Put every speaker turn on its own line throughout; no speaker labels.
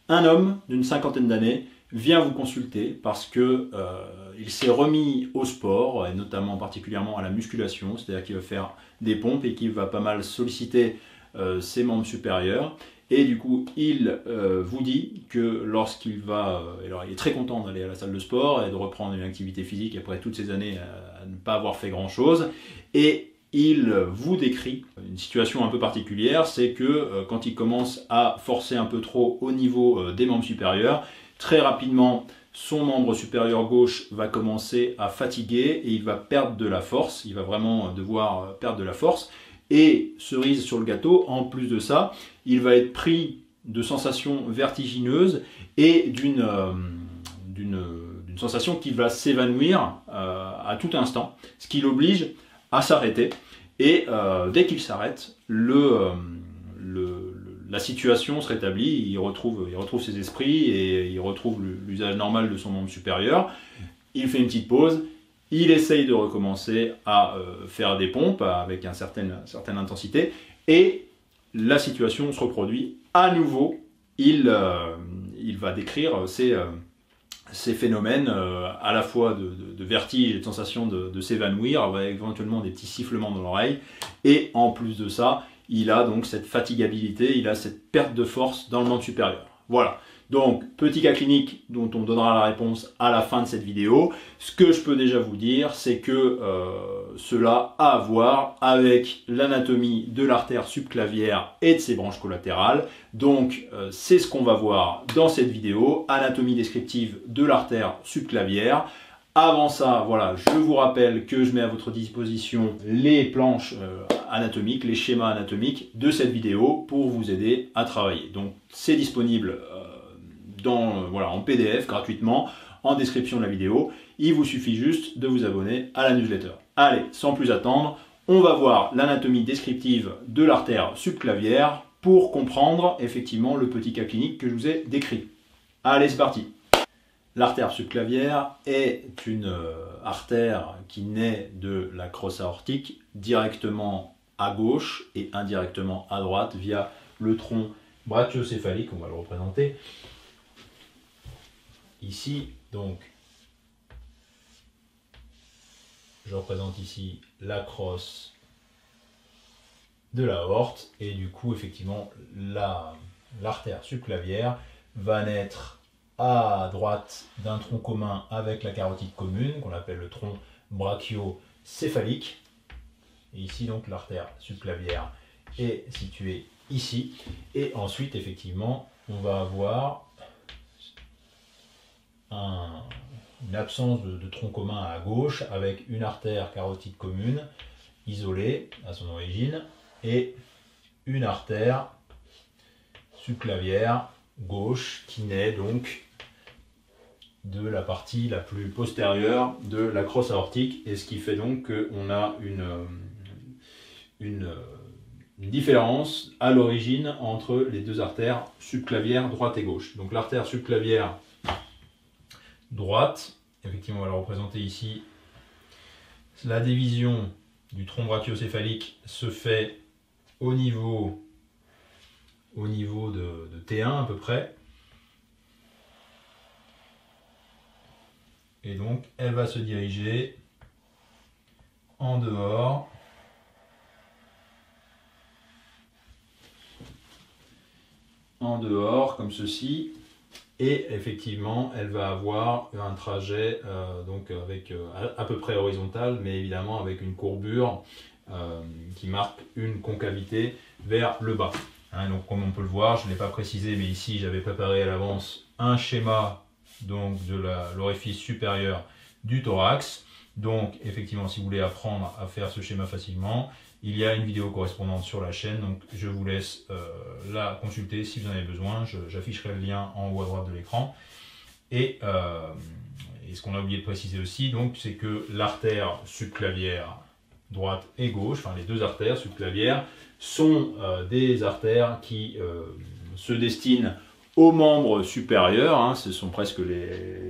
Un homme d'une cinquantaine d'années vient vous consulter parce que il s'est remis au sport, et notamment particulièrement à la musculation, c'est-à-dire qu'il va faire des pompes et qu'il va pas mal solliciter ses membres supérieurs. Et du coup, il vous dit que lorsqu'il va... alors il est très content d'aller à la salle de sport et de reprendre une activité physique après toutes ces années à ne pas avoir fait grand-chose. Et il vous décrit une situation un peu particulière, c'est que quand il commence à forcer un peu trop au niveau des membres supérieurs, très rapidement, son membre supérieur gauche va commencer à fatiguer et il va perdre de la force, il va vraiment devoir perdre de la force. Et cerise sur le gâteau, en plus de ça, il va être pris de sensations vertigineuses et d'une sensation qui va s'évanouir à tout instant, ce qui l'oblige à s'arrêter. Et dès qu'il s'arrête, la situation se rétablit, il retrouve ses esprits et il retrouve l'usage normal de son membre supérieur. Il fait une petite pause, il essaye de recommencer à faire des pompes avec une certaine intensité et la situation se reproduit à nouveau. Il va décrire ces phénomènes à la fois de vertige et de sensation de s'évanouir, avec éventuellement des petits sifflements dans l'oreille. Et en plus de ça, il a donc cette fatigabilité, il a cette perte de force dans le membre supérieur. Voilà. Donc, petit cas clinique dont on donnera la réponse à la fin de cette vidéo. Ce que je peux déjà vous dire, c'est que cela a à voir avec l'anatomie de l'artère subclavière et de ses branches collatérales. Donc, c'est ce qu'on va voir dans cette vidéo, anatomie descriptive de l'artère subclavière. Avant ça, voilà, je vous rappelle que je mets à votre disposition les planches anatomiques, les schémas anatomiques de cette vidéo pour vous aider à travailler. Donc, c'est disponible en PDF gratuitement en description de la vidéo. Il vous suffit juste de vous abonner à la newsletter. Allez, sans plus attendre, on va voir l'anatomie descriptive de l'artère subclavière pour comprendre effectivement le petit cas clinique que je vous ai décrit. Allez, c'est parti. L'artère subclavière est une artère qui naît de la crosse aortique directement à gauche et indirectement à droite via le tronc brachiocéphalique, on va le représenter ici. Donc, je représente ici la crosse de l'aorte et du coup, effectivement, l'artère subclavière va naître à droite d'un tronc commun avec la carotide commune, qu'on appelle le tronc brachiocéphalique. Et ici, donc, l'artère subclavière est située ici. Et ensuite, effectivement, on va avoir une absence de tronc commun à gauche avec une artère carotide commune isolée à son origine et une artère subclavière gauche qui naît donc de la partie la plus postérieure de la crosse aortique, et ce qui fait donc qu'on a une différence à l'origine entre les deux artères subclavières droite et gauche. Donc l'artère subclavière droite, effectivement on va la représenter ici, la division du tronc brachiocéphalique se fait au niveau de T1 à peu près. Et donc, elle va se diriger en dehors comme ceci. Et effectivement, elle va avoir un trajet donc avec à peu près horizontal, mais évidemment avec une courbure qui marque une concavité vers le bas. Hein, donc, comme on peut le voir, je ne l'ai pas précisé, mais ici, j'avais préparé à l'avance un schéma donc de l'orifice supérieur du thorax. Donc effectivement, si vous voulez apprendre à faire ce schéma facilement, il y a une vidéo correspondante sur la chaîne, donc je vous laisse la consulter si vous en avez besoin. J'afficherai le lien en haut à droite de l'écran. Et ce qu'on a oublié de préciser aussi, donc, c'est que l'artère subclavière droite et gauche, enfin les deux artères subclavières, sont des artères qui se destinent aux membres supérieurs, hein, ce sont presque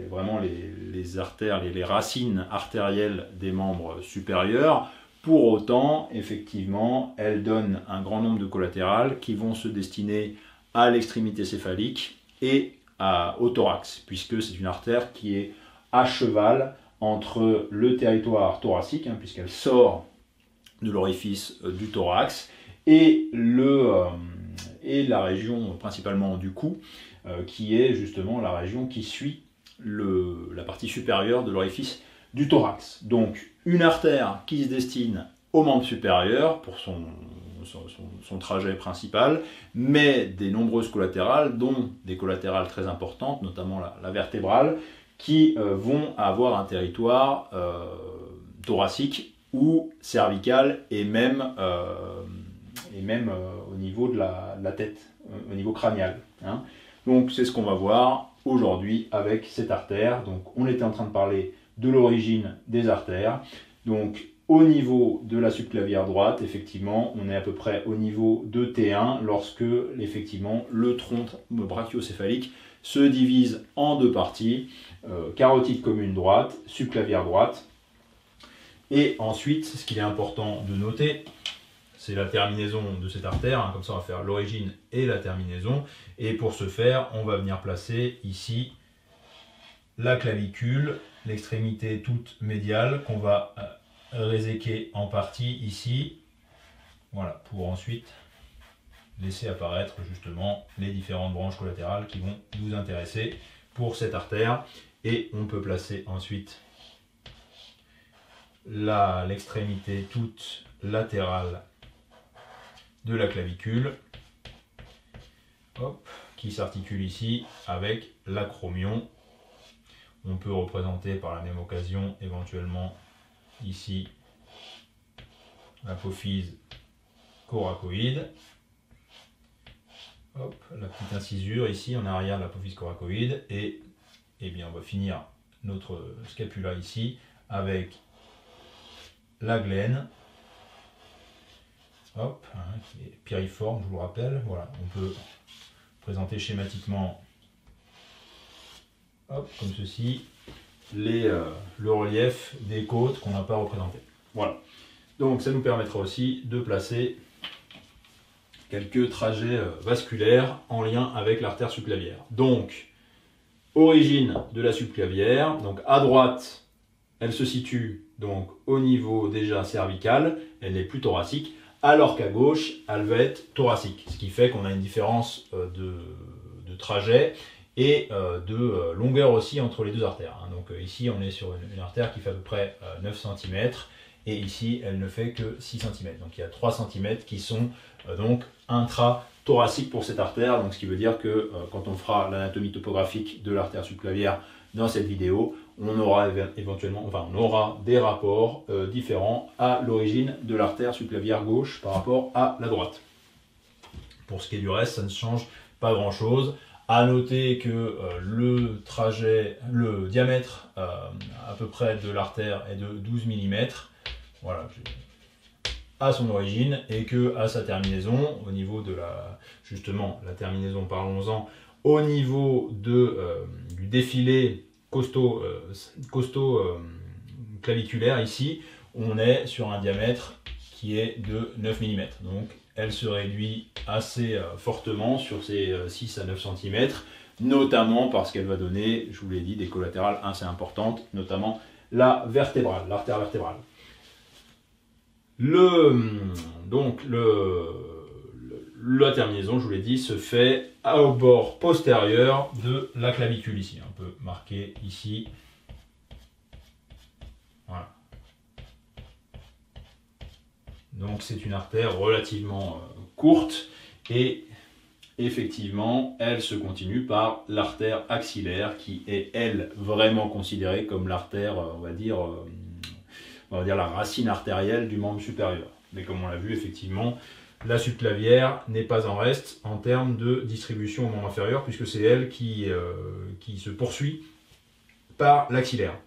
vraiment les artères, les racines artérielles des membres supérieurs. Pour autant, effectivement, elles donnent un grand nombre de collatérales qui vont se destiner à l'extrémité céphalique et au thorax, puisque c'est une artère qui est à cheval entre le territoire thoracique, hein, puisqu'elle sort de l'orifice du thorax, et la région principalement du cou, qui est justement la région qui suit la partie supérieure de l'orifice du thorax. Donc une artère qui se destine au membre supérieur pour son trajet principal, mais des nombreuses collatérales, dont des collatérales très importantes, notamment la vertébrale, qui vont avoir un territoire thoracique ou cervical et même au niveau de la tête, au niveau crânial. Hein. Donc c'est ce qu'on va voir aujourd'hui avec cette artère. Donc on était en train de parler de l'origine des artères. Donc au niveau de la subclavière droite, effectivement, on est à peu près au niveau de T1 lorsque effectivement le tronc brachiocéphalique se divise en deux parties, carotide commune droite, subclavière droite. Et ensuite, ce qu'il est important de noter, c'est la terminaison de cette artère, hein, comme ça on va faire l'origine et la terminaison. Et pour ce faire, on va venir placer ici la clavicule, l'extrémité toute médiale qu'on va réséquer en partie ici, voilà, pour ensuite laisser apparaître justement les différentes branches collatérales qui vont nous intéresser pour cette artère. Et on peut placer ensuite l'extrémité toute latérale de la clavicule, hop, qui s'articule ici avec l'acromion. On peut représenter par la même occasion éventuellement ici l'apophyse coracoïde. Hop, la petite incisure ici en arrière de l'apophyse coracoïde. Et bien on va finir notre scapula ici avec la glène. Hop, hein, qui est piriforme, je vous le rappelle. Voilà, on peut présenter schématiquement, hop, comme ceci, le relief des côtes qu'on n'a pas représenté. Voilà. Donc ça nous permettra aussi de placer quelques trajets vasculaires en lien avec l'artère subclavière. Donc, origine de la subclavière. Donc à droite, elle se situe donc au niveau déjà cervical, elle n'est plus thoracique, alors qu'à gauche, elle va être thoracique. Ce qui fait qu'on a une différence de trajet et de longueur aussi entre les deux artères. Donc ici, on est sur une artère qui fait à peu près 9 cm et ici, elle ne fait que 6 cm. Donc il y a 3 cm qui sont donc intra-thoraciques pour cette artère. Donc ce qui veut dire que quand on fera l'anatomie topographique de l'artère subclavière dans cette vidéo, on aura éventuellement, enfin on aura des rapports différents à l'origine de l'artère subclavière gauche par rapport à la droite. Pour ce qui est du reste, ça ne change pas grand chose. À noter que le diamètre à peu près de l'artère est de 12 mm, voilà, à son origine, et que à sa terminaison, au niveau de justement la terminaison, parlons-en, au niveau du défilé costaud claviculaire ici, on est sur un diamètre qui est de 9 mm. Donc elle se réduit assez fortement sur ces 6 à 9 cm, notamment parce qu'elle va donner, je vous l'ai dit, des collatérales assez importantes, notamment la vertébrale, l'artère vertébrale. La terminaison, je vous l'ai dit, se fait au bord postérieur de la clavicule ici. On peut marquer ici. Voilà. Donc c'est une artère relativement courte et effectivement elle se continue par l'artère axillaire qui est elle vraiment considérée comme l'artère, on va dire la racine artérielle du membre supérieur. Mais comme on l'a vu, effectivement, la subclavière n'est pas en reste en termes de distribution au membre inférieur, puisque c'est elle qui se poursuit par l'axillaire.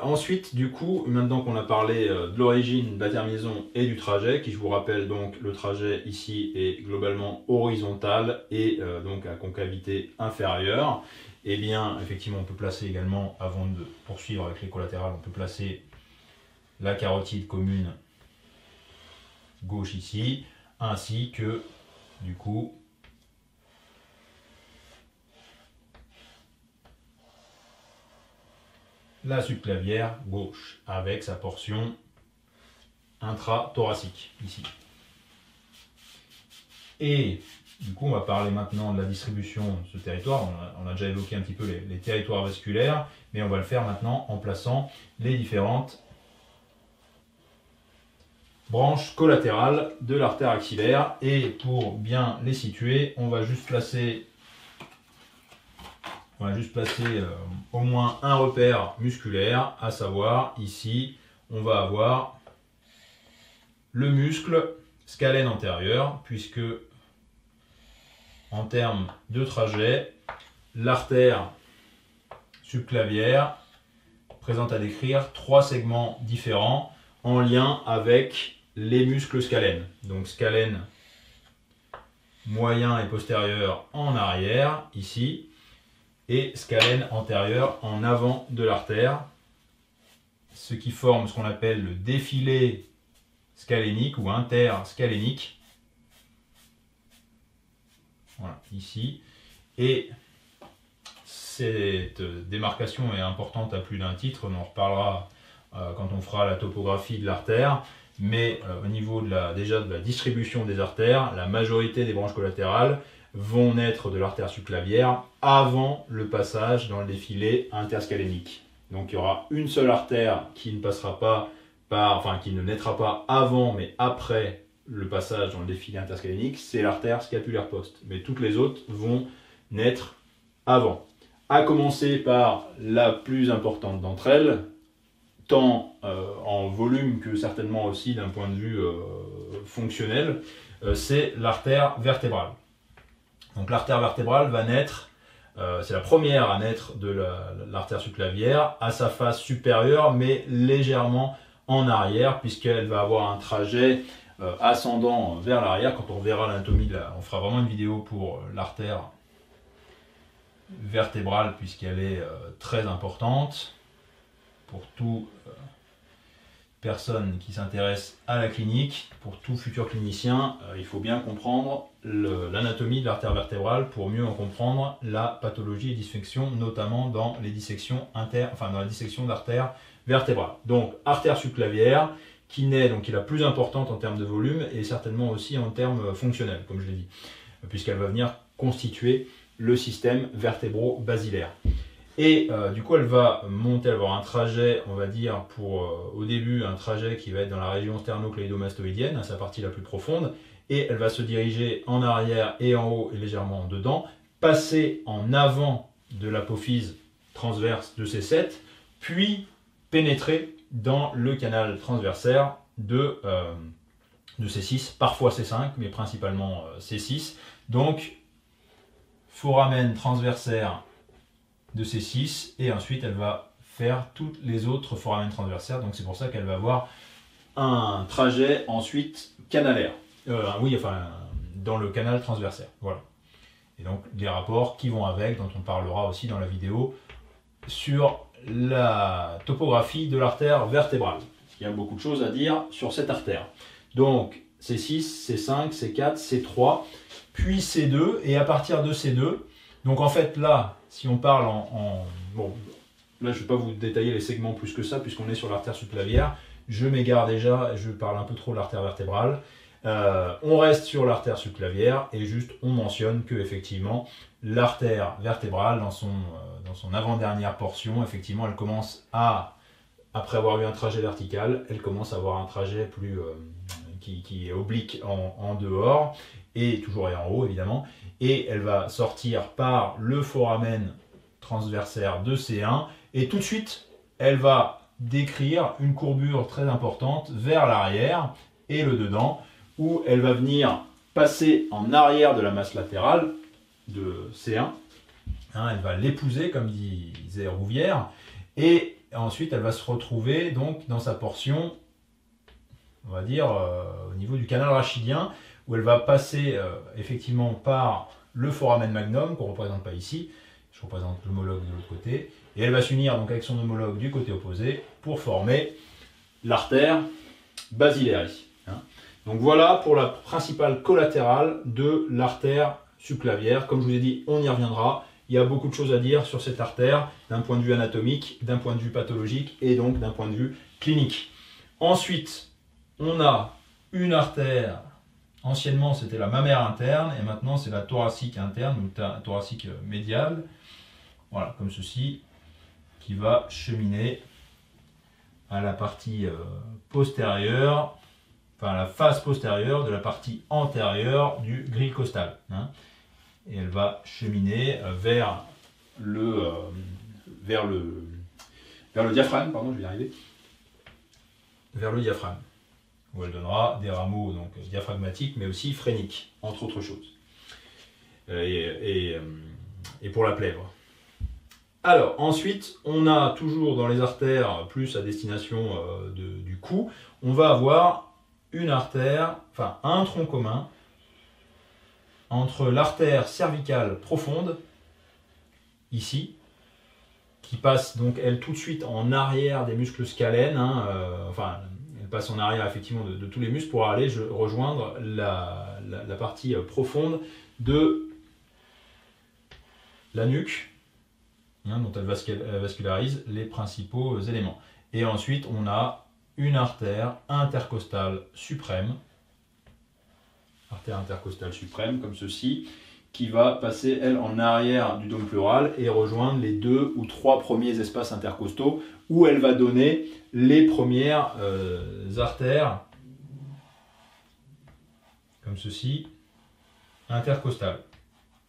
Ensuite, du coup, maintenant qu'on a parlé de l'origine, de la terminaison et du trajet, qui je vous rappelle donc le trajet ici est globalement horizontal et donc à concavité inférieure, et bien effectivement on peut placer également, avant de poursuivre avec les collatérales, on peut placer la carotide commune gauche ici, ainsi que du coup la subclavière gauche, avec sa portion intra-thoracique, ici. Et du coup, on va parler maintenant de la distribution de ce territoire. On a déjà évoqué un petit peu les territoires vasculaires, mais on va le faire maintenant en plaçant les différentes branches collatérales de l'artère axillaire. Et pour bien les situer, on va juste placer au moins un repère musculaire, à savoir ici, on va avoir le muscle scalène antérieur, puisque en termes de trajet, l'artère subclavière présente à décrire 3 segments différents en lien avec les muscles scalènes. Donc scalène moyen et postérieur en arrière, ici, et scalène antérieur en avant de l'artère, ce qui forme ce qu'on appelle le défilé scalénique ou interscalénique. Voilà, ici. Et cette démarcation est importante à plus d'un titre, on en reparlera quand on fera la topographie de l'artère, mais au niveau déjà de la distribution des artères, la majorité des branches collatérales vont naître de l'artère subclavière avant le passage dans le défilé interscalénique. Donc il y aura une seule artère qui ne passera pas qui ne naîtra pas avant mais après le passage dans le défilé interscalénique, c'est l'artère scapulaire poste. Mais toutes les autres vont naître avant. À commencer par la plus importante d'entre elles, tant en volume que certainement aussi d'un point de vue fonctionnel, c'est l'artère vertébrale. Donc l'artère vertébrale va naître, c'est la première à naître de l'artère subclavière, à sa face supérieure, mais légèrement en arrière, puisqu'elle va avoir un trajet ascendant vers l'arrière. Quand on verra l'anatomie, on fera vraiment une vidéo pour l'artère vertébrale, puisqu'elle est très importante pour toute personne qui s'intéresse à la clinique, pour tout futur clinicien. Il faut bien comprendre l'anatomie de l'artère vertébrale pour mieux en comprendre la pathologie et dysfonction, notamment dans les dissections dans la dissection d'artère vertébrale. Donc artère subclavière qui naît, donc qui est la plus importante en termes de volume et certainement aussi en termes fonctionnels, comme je l'ai dit, puisqu'elle va venir constituer le système vertébro-basilaire. Et du coup, elle va monter, elle va avoir un trajet, on va dire, au début, un trajet qui va être dans la région sternocléidomastoïdienne, sa partie la plus profonde, et elle va se diriger en arrière et en haut et légèrement en dedans, passer en avant de l'apophyse transverse de C7, puis pénétrer dans le canal transversaire de C6, parfois C5, mais principalement C6. Donc, foramen transversaire de C6, et ensuite elle va faire toutes les autres foramen transversaires, donc c'est pour ça qu'elle va avoir un trajet ensuite canalaire, dans le canal transversaire, voilà. Et donc des rapports qui vont avec, dont on parlera aussi dans la vidéo sur la topographie de l'artère vertébrale. Il y a beaucoup de choses à dire sur cette artère. Donc C6, C5, C4, C3, puis C2, et à partir de C2, donc en fait là, si on parle bon, là je ne vais pas vous détailler les segments plus que ça, puisqu'on est sur l'artère subclavière, je m'égare déjà, je parle un peu trop de l'artère vertébrale. On reste sur l'artère subclavière, et juste on mentionne que effectivement l'artère vertébrale, dans son avant-dernière portion, effectivement elle commence après avoir eu un trajet vertical, elle commence à avoir un trajet plus qui est oblique en dehors, et toujours et en haut évidemment, et elle va sortir par le foramen transversaire de C1, et tout de suite elle va décrire une courbure très importante vers l'arrière et le dedans, où elle va venir passer en arrière de la masse latérale de C1, elle va l'épouser comme disait Rouvière, et ensuite elle va se retrouver donc dans sa portion, on va dire au niveau du canal rachidien, où elle va passer effectivement par le foramen magnum, qu'on ne représente pas ici, je représente l'homologue de l'autre côté, et elle va s'unir donc avec son homologue du côté opposé pour former l'artère basilaire ici. Donc voilà pour la principale collatérale de l'artère subclavière. Comme je vous ai dit, on y reviendra. Il y a beaucoup de choses à dire sur cette artère, d'un point de vue anatomique, d'un point de vue pathologique et donc d'un point de vue clinique. Ensuite, on a une artère, anciennement c'était la mammaire interne et maintenant c'est la thoracique interne ou thoracique médiale, voilà, comme ceci, qui va cheminer à la partie postérieure, enfin à la face postérieure de la partie antérieure du grille costal. Hein. Et elle va cheminer vers le diaphragme, pardon, je vais y arriver. Vers le diaphragme, où elle donnera des rameaux donc, diaphragmatiques, mais aussi phréniques, entre autres choses. Et pour la plèvre. Alors, ensuite, on a toujours dans les artères, plus à destination du cou, on va avoir une artère, enfin un tronc commun, entre l'artère cervicale profonde, ici, qui passe donc elle tout de suite en arrière des muscles scalènes, hein, enfin elle passe en arrière effectivement de tous les muscles pour aller rejoindre la partie profonde de la nuque, hein, dont elle vascularise les principaux éléments. Et ensuite on a une artère intercostale suprême, comme ceci, qui va passer, elle, en arrière du dôme pleural et rejoindre les 2 ou 3 premiers espaces intercostaux où elle va donner les premières artères, comme ceci, intercostales,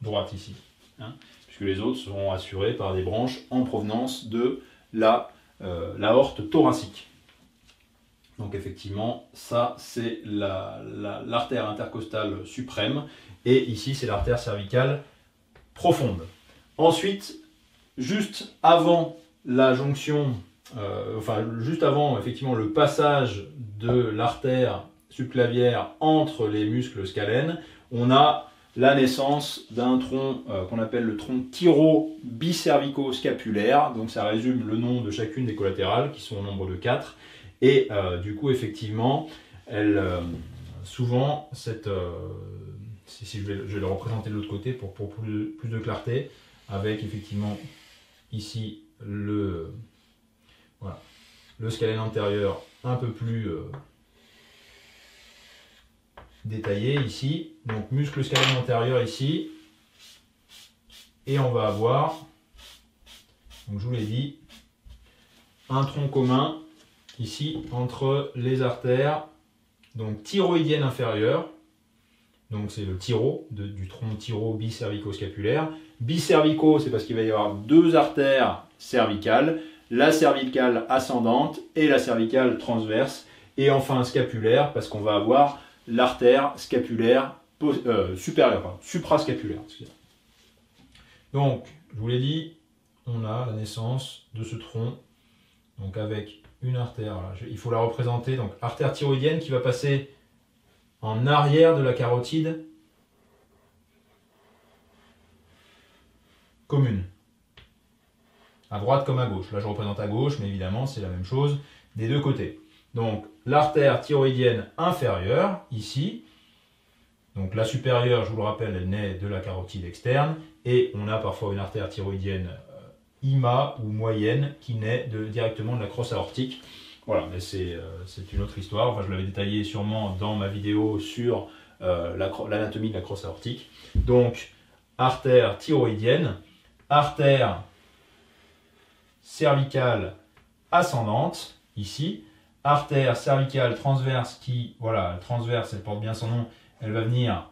droite ici, hein, puisque les autres seront assurés par des branches en provenance de l'aorte thoracique. Donc effectivement, ça c'est l'artère intercostale suprême et ici c'est l'artère cervicale profonde. Ensuite, juste avant la jonction, juste avant effectivement le passage de l'artère subclavière entre les muscles scalènes, on a la naissance d'un tronc qu'on appelle le tronc thyro-bicervico-scapulaire. Donc ça résume le nom de chacune des collatérales qui sont au nombre de 4. Et du coup, effectivement, souvent, si je vais le représenter de l'autre côté pour plus de clarté, avec effectivement ici le scalène antérieur un peu plus détaillé ici. Donc muscle scalène antérieur ici. Et on va avoir, donc je vous l'ai dit, un tronc commun ici entre les artères donc thyroïdiennes inférieures, donc c'est le thyro du tronc thyro-bicervico-scapulaire. Bicervico, c'est parce qu'il va y avoir 2 artères cervicales, la cervicale ascendante et la cervicale transverse, et enfin scapulaire parce qu'on va avoir l'artère scapulaire supérieure, suprascapulaire. Donc, je vous l'ai dit, on a la naissance de ce tronc, donc avec une artère, là. Il faut la représenter, donc artère thyroïdienne qui va passer en arrière de la carotide commune, à droite comme à gauche. Là je représente à gauche, mais évidemment c'est la même chose des deux côtés. Donc l'artère thyroïdienne inférieure, ici, donc la supérieure, je vous le rappelle, elle naît de la carotide externe, et on a parfois une artère thyroïdienne IMA ou moyenne qui naît directement de la crosse aortique. Voilà, mais c'est une autre histoire. Enfin, je l'avais détaillé sûrement dans ma vidéo sur l'anatomie de la crosse aortique. Donc, artère thyroïdienne, artère cervicale ascendante, ici, artère cervicale transverse qui, voilà, transverse, elle porte bien son nom, elle va venir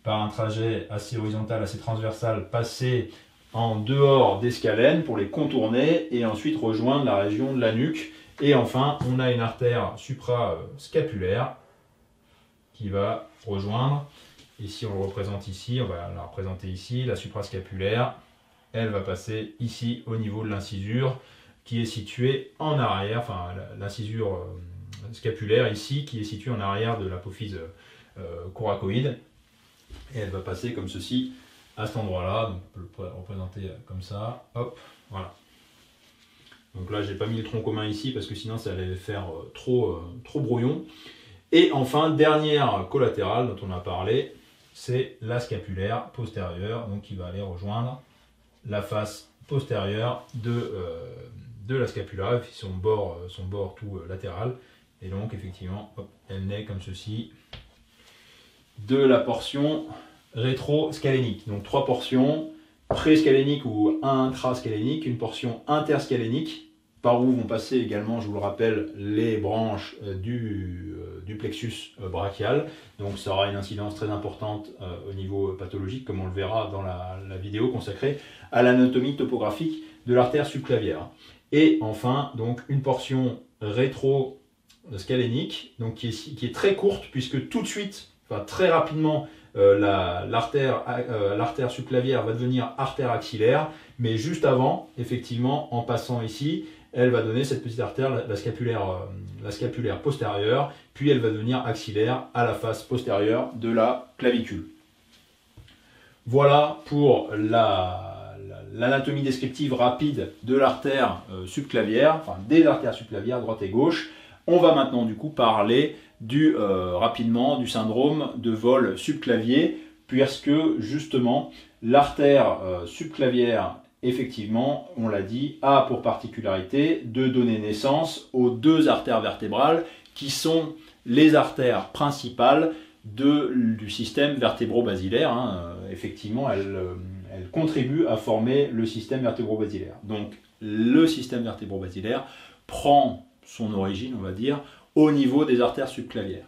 par un trajet assez horizontal, assez transversal, passer en dehors des scalènes pour les contourner et ensuite rejoindre la région de la nuque. Et enfin, on a une artère suprascapulaire qui va rejoindre, et si on le représente ici, on va la représenter ici, la suprascapulaire, elle va passer ici au niveau de l'incisure qui est située en arrière, enfin l'incisure scapulaire ici qui est située en arrière de l'apophyse coracoïde, et elle va passer comme ceci à cet endroit-là. Donc on peut le représenter comme ça, hop, voilà. Donc là, j'ai pas mis le tronc commun ici parce que sinon ça allait faire trop brouillon. Et enfin, dernière collatérale dont on a parlé, c'est la scapulaire postérieure, donc qui va aller rejoindre
la face postérieure de la scapula, son bord tout latéral. Et donc effectivement, hop, elle naît comme ceci de la portion rétroscalénique. Donc 3 portions, préscalénique ou intrascalénique, une portion interscalénique, par où vont passer également, je vous le rappelle, les branches du plexus brachial. Donc ça aura une incidence très importante au niveau pathologique, comme on le verra dans la vidéo consacrée à l'anatomie topographique de l'artère subclavière. Et enfin, donc une portion rétroscalénique, donc qui est très courte, puisque tout de suite, enfin très rapidement, l'artère subclavière va devenir artère axillaire, mais juste avant, effectivement, en passant ici, elle va donner cette petite artère, la scapulaire postérieure, puis elle va devenir axillaire à la face postérieure de la clavicule. Voilà pour l'anatomie descriptive rapide de l'artère subclavière, enfin des artères subclavières droite et gauche. On va maintenant du coup parler rapidement du syndrome de vol subclavier, puisque justement l'artère subclavière, effectivement, on l'a dit, a pour particularité de donner naissance aux 2 artères vertébrales qui sont les artères principales du système vertébro-basilaire. Effectivement, elles contribuent à former le système vertébro-basilaire. Donc le système vertébro-basilaire prend son origine, on va dire, au niveau des artères subclavières.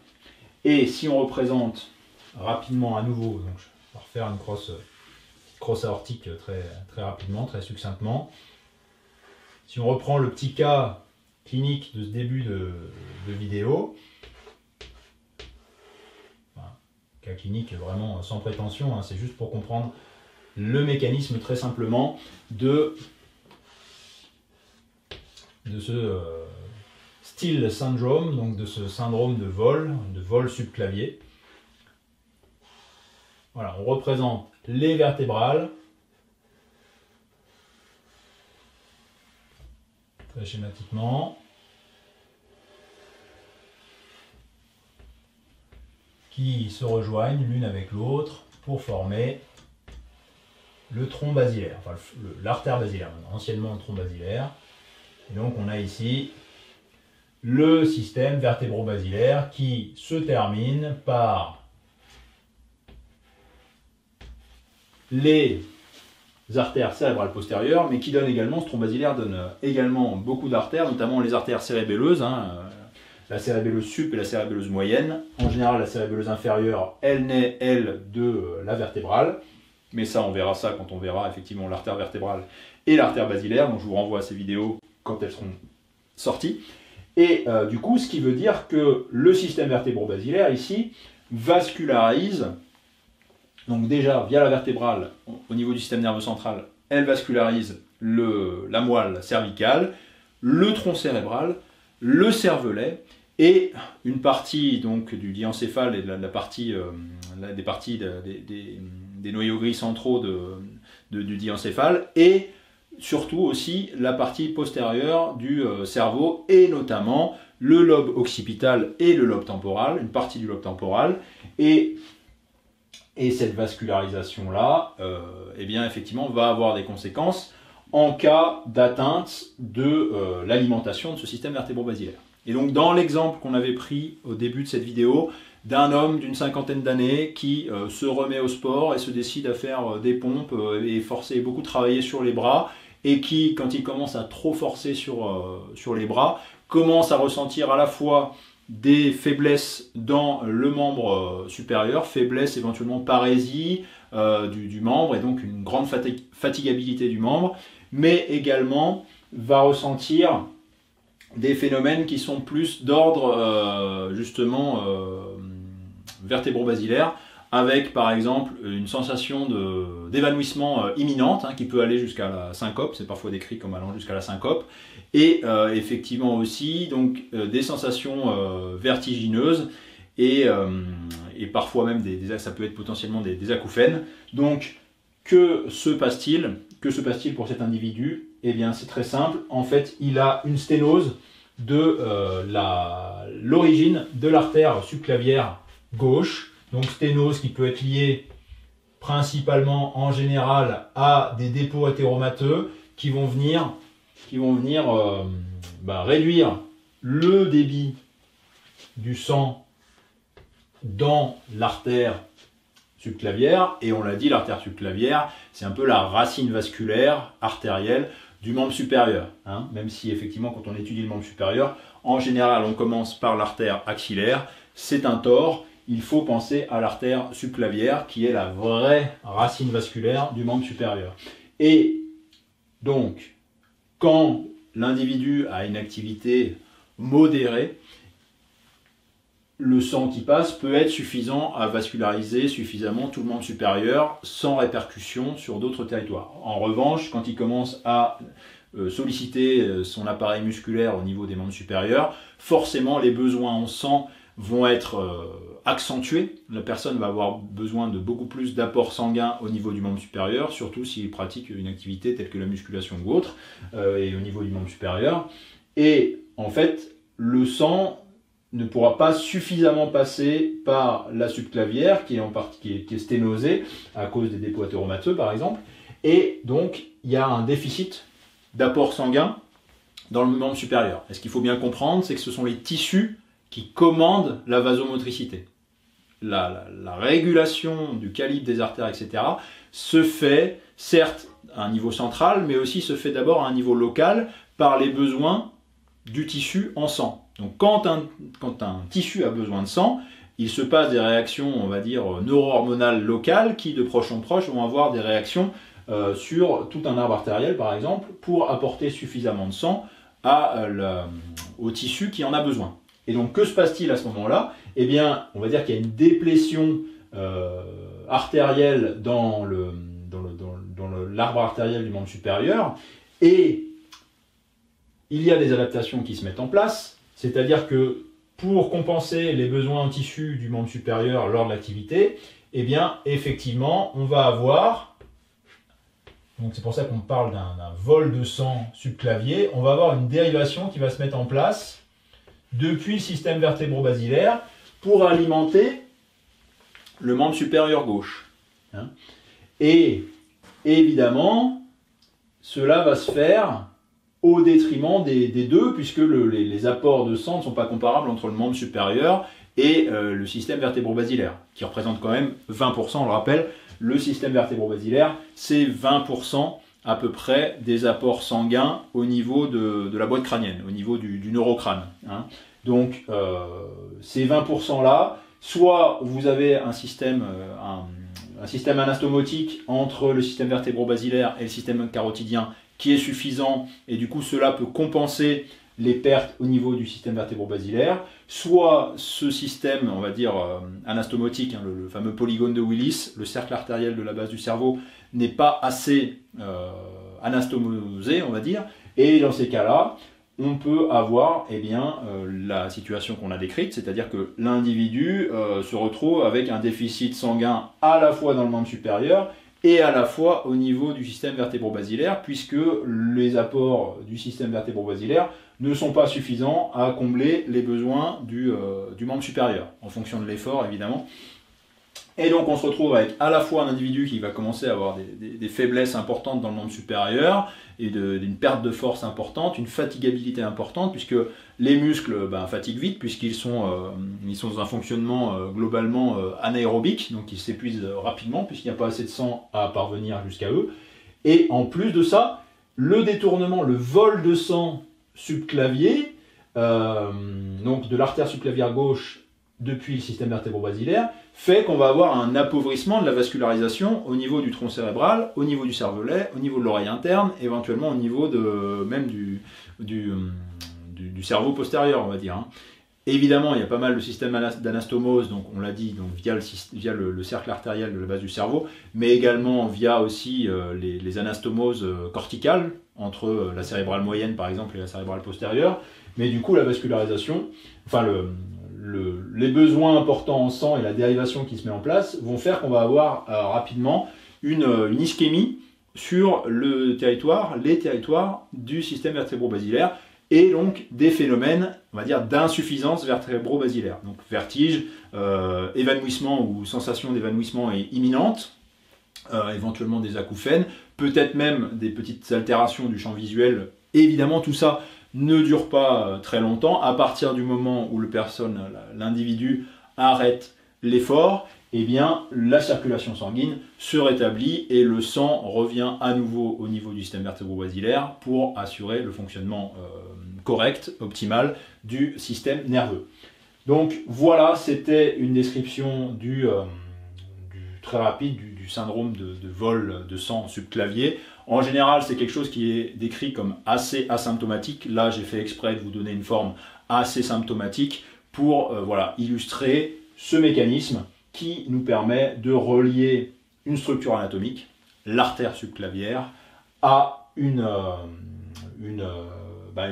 Et si on représente rapidement à nouveau, donc je vais refaire une crosse aortique très rapidement, très succinctement. Si on reprend le petit cas clinique de ce début de vidéo, cas clinique vraiment sans prétention, c'est juste pour comprendre le mécanisme très simplement de ce Still syndrome, donc de ce syndrome de vol subclavier. Voilà, on représente les vertébrales, très schématiquement, qui se rejoignent l'une avec l'autre pour former le tronc basilaire, enfin l'artère basilaire, anciennement le tronc basilaire. Et donc on a ici le système vertébro-basilaire qui se termine par les artères cérébrales postérieures, mais qui donne également, ce tronc basilaire donne également beaucoup d'artères, notamment les artères cérébelleuses, la cérébelleuse sup et la cérébelleuse moyenne. En général, la cérébelleuse inférieure, elle naît, elle, de la vertébrale, mais ça, on verra ça quand on verra effectivement l'artère vertébrale et l'artère basilaire, donc je vous renvoie à ces vidéos quand elles seront sorties. Et du coup, ce qui veut dire que le système vertébro-basilaire, ici, vascularise, donc déjà, via la vertébrale, au niveau du système nerveux central, elle vascularise la moelle cervicale, le tronc cérébral, le cervelet, et une partie donc, du diencéphale et de des parties des noyaux gris centraux du diencéphale, et surtout aussi la partie postérieure du cerveau, et notamment le lobe occipital et le lobe temporal, une partie du lobe temporal, et cette vascularisation-là, eh bien, effectivement, va avoir des conséquences en cas d'atteinte de l'alimentation de ce système vertébro-basilaire. Et donc, dans l'exemple qu'on avait pris au début de cette vidéo, d'un homme d'une 50aine d'années qui se remet au sport et se décide à faire des pompes et beaucoup travailler sur les bras, et qui, quand il commence à trop forcer sur les bras, commence à ressentir à la fois des faiblesses dans le membre supérieur, faiblesse éventuellement parésie du membre, et donc une grande fatigabilité du membre, mais également va ressentir des phénomènes qui sont plus d'ordre justement vertébro-basilaire, avec par exemple une sensation d'évanouissement imminente, qui peut aller jusqu'à la syncope, c'est parfois décrit comme allant jusqu'à la syncope, et effectivement aussi donc, des sensations vertigineuses, et parfois même ça peut être potentiellement des acouphènes. Donc que se passe-t-il pour cet individu? Eh bien c'est très simple, en fait il a une sténose de l'origine de l'artère subclavière gauche, donc sténose qui peut être liée principalement en général à des dépôts athéromateux qui vont venir réduire le débit du sang dans l'artère subclavière. Et on l'a dit, l'artère subclavière, c'est un peu la racine vasculaire artérielle du membre supérieur. Hein. Même si effectivement, quand on étudie le membre supérieur, en général, on commence par l'artère axillaire. C'est un tort. Il faut penser à l'artère subclavière qui est la vraie racine vasculaire du membre supérieur. Et donc, quand l'individu a une activité modérée, le sang qui passe peut être suffisant à vasculariser suffisamment tout le membre supérieur sans répercussion sur d'autres territoires. En revanche, quand il commence à solliciter son appareil musculaire au niveau des membres supérieurs, forcément les besoins en sang vont être accentués. La personne va avoir besoin de beaucoup plus d'apport sanguin au niveau du membre supérieur, surtout s'il pratique une activité telle que la musculation ou autre, et au niveau du membre supérieur. Et en fait, le sang ne pourra pas suffisamment passer par la subclavière qui est sténosée à cause des dépôts athéromateux par exemple, et donc il y a un déficit d'apport sanguin dans le membre supérieur. Et ce qu'il faut bien comprendre, c'est que ce sont les tissus qui commandent la vasomotricité. La régulation du calibre des artères, etc., se fait certes à un niveau central, mais aussi se fait d'abord à un niveau local par les besoins du tissu en sang. Donc quand un tissu a besoin de sang, il se passe des réactions, on va dire, neuro-hormonales locales qui, de proche en proche, vont avoir des réactions sur tout un arbre artériel, par exemple, pour apporter suffisamment de sang au tissu qui en a besoin. Et donc, que se passe-t-il à ce moment-là? Eh bien, on va dire qu'il y a une déplétion artérielle dans l'arbre artériel du membre supérieur, et il y a des adaptations qui se mettent en place, c'est-à-dire que pour compenser les besoins en tissu du membre supérieur lors de l'activité, eh bien, effectivement, on va avoir, donc c'est pour ça qu'on parle d'un vol de sang subclavier, on va avoir une dérivation qui va se mettre en place depuis le système vertébro-basilaire pour alimenter le membre supérieur gauche. Hein. Et évidemment, cela va se faire au détriment des deux, puisque les apports de sang ne sont pas comparables entre le membre supérieur et le système vertébro-basilaire, qui représente quand même 20%, on le rappelle. Le système vertébro-basilaire, c'est 20% à peu près des apports sanguins au niveau de la boîte crânienne, au niveau du neurocrâne. Hein. Donc, ces 20%-là, soit vous avez un système anastomotique entre le système vertébro-basilaire et le système carotidien qui est suffisant, et du coup cela peut compenser les pertes au niveau du système vertébro-basilaire, soit ce système, on va dire, anastomotique, hein, le fameux polygone de Willis, le cercle artériel de la base du cerveau, n'est pas assez anastomosé, on va dire, et dans ces cas-là, on peut avoir la situation qu'on a décrite, c'est-à-dire que l'individu se retrouve avec un déficit sanguin à la fois dans le membre supérieur et à la fois au niveau du système vertébro-basilaire, puisque les apports du système vertébro-basilaire ne sont pas suffisants à combler les besoins du membre supérieur, en fonction de l'effort évidemment. Et donc on se retrouve avec à la fois un individu qui va commencer à avoir des faiblesses importantes dans le membre supérieur, et d'une perte de force importante, une fatigabilité importante, puisque les muscles fatiguent vite, puisqu'ils sont dans un fonctionnement globalement anaérobique, donc ils s'épuisent rapidement, puisqu'il n'y a pas assez de sang à parvenir jusqu'à eux. Et en plus de ça, le détournement, le vol de sang subclavier, donc de l'artère subclavière gauche depuis le système vertébro-basilaire, fait qu'on va avoir un appauvrissement de la vascularisation au niveau du tronc cérébral, au niveau du cervelet, au niveau de l'oreille interne, éventuellement au niveau même du cerveau postérieur, on va dire. Hein. Évidemment, il y a pas mal de systèmes d'anastomose, donc on l'a dit, donc via le cercle artériel de la base du cerveau, mais également via aussi les anastomoses corticales, entre la cérébrale moyenne par exemple et la cérébrale postérieure. Mais du coup, la vascularisation, les besoins importants en sang et la dérivation qui se met en place vont faire qu'on va avoir rapidement une ischémie sur les territoires du système vertébro-basilaire, et donc des phénomènes, on va dire, d'insuffisance vertébro-basilaire. Donc vertige, évanouissement ou sensation d'évanouissement imminente, éventuellement des acouphènes, peut-être même des petites altérations du champ visuel. Évidemment, tout ça ne dure pas très longtemps. À partir du moment où l'individu arrête l'effort, eh bien, la circulation sanguine se rétablit et le sang revient à nouveau au niveau du système vertébro-basilaire pour assurer le fonctionnement correct, optimal du système nerveux. Donc voilà, c'était une description très rapide du syndrome de vol de sang subclavier. En général, c'est quelque chose qui est décrit comme assez asymptomatique. Là, j'ai fait exprès de vous donner une forme assez symptomatique pour illustrer ce mécanisme qui nous permet de relier une structure anatomique, l'artère subclavière, à une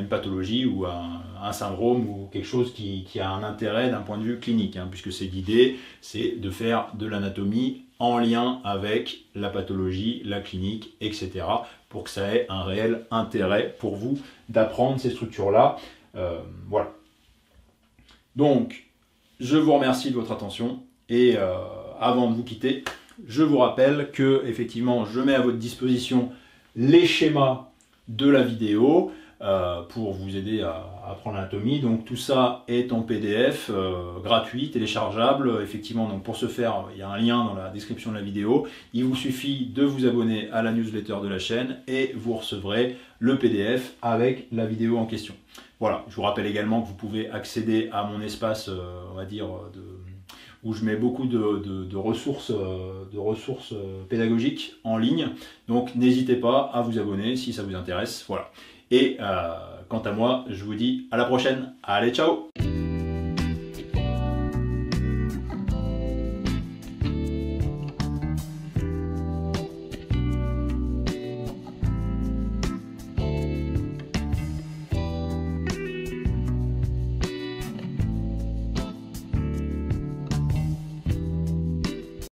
pathologie ou un syndrome ou quelque chose qui a un intérêt d'un point de vue clinique, puisque l'idée, c'est de faire de l'anatomie en lien avec la pathologie, la clinique, etc., pour que ça ait un réel intérêt pour vous d'apprendre ces structures-là. Voilà. Donc, je vous remercie de votre attention. Et avant de vous quitter, je vous rappelle que effectivement, je mets à votre disposition les schémas de la vidéo pour vous aider à apprendre l'anatomie. Donc tout ça est en PDF, gratuit, téléchargeable. Effectivement, donc pour ce faire, il y a un lien dans la description de la vidéo. Il vous suffit de vous abonner à la newsletter de la chaîne et vous recevrez le PDF avec la vidéo en question. Voilà, je vous rappelle également que vous pouvez accéder à mon espace, on va dire, où je mets beaucoup de ressources pédagogiques en ligne. Donc n'hésitez pas à vous abonner si ça vous intéresse. Voilà. Et quant à moi, je vous dis à la prochaine. Allez, ciao!